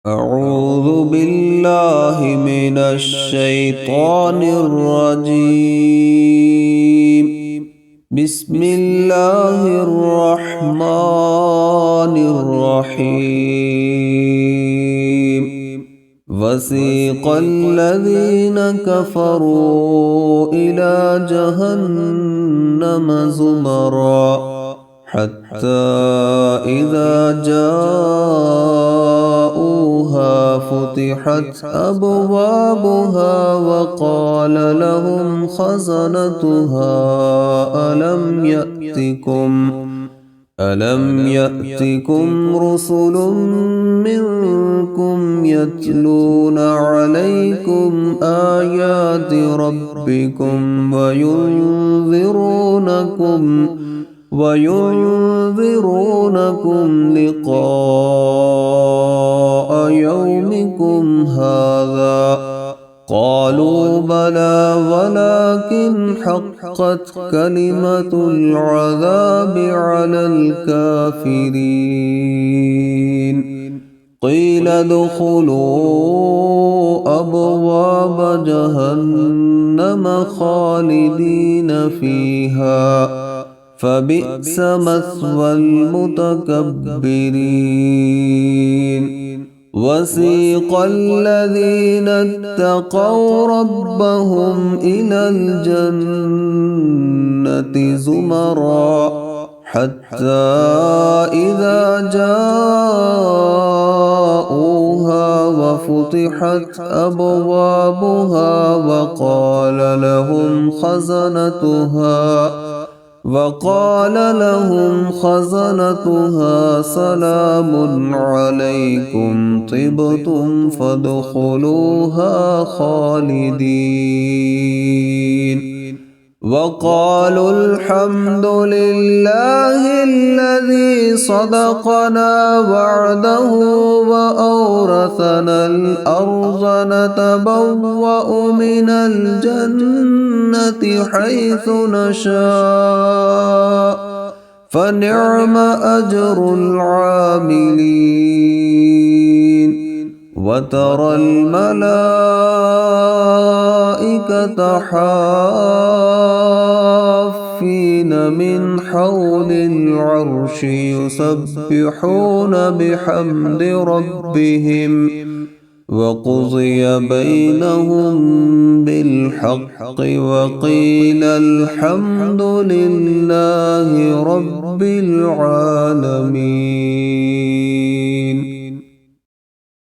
أعوذ بالله من الشيطان الرجيم. بسم الله الرحمن الرحيم. وسيق الذين كفروا إلى جهنم زمرًا حتى إذا جاءوها فتحت أبوابها وقال لهم خزنتها ألم يأتكم رسل منكم يتلون عليكم آيات ربكم وينذرونكم لقاء يومكم هذا؟ قالوا بلى ولكن حقت كلمة العذاب على الكافرين. قيل ادخلوا أبواب جهنم خالدين فيها فبئس مثوى المتكبرين. وسيق الذين اتقوا ربهم إلى الجنة زمرًا حتى إذا جاءوها وفتحت أبوابها وقال لهم خزنتها سلام عليكم طبتم فادخلوها خالدين. وقالوا الحمد لله الذي صدقنا وعده وأورثنا الأرض نتبوأ من الجنة حيث نشاء فنعم أجر العاملين. وترى الملائكة حافين من حول العرش يسبحون بحمد ربهم وقضي بينهم بالحق وقيل الحمد لله رب العالمين.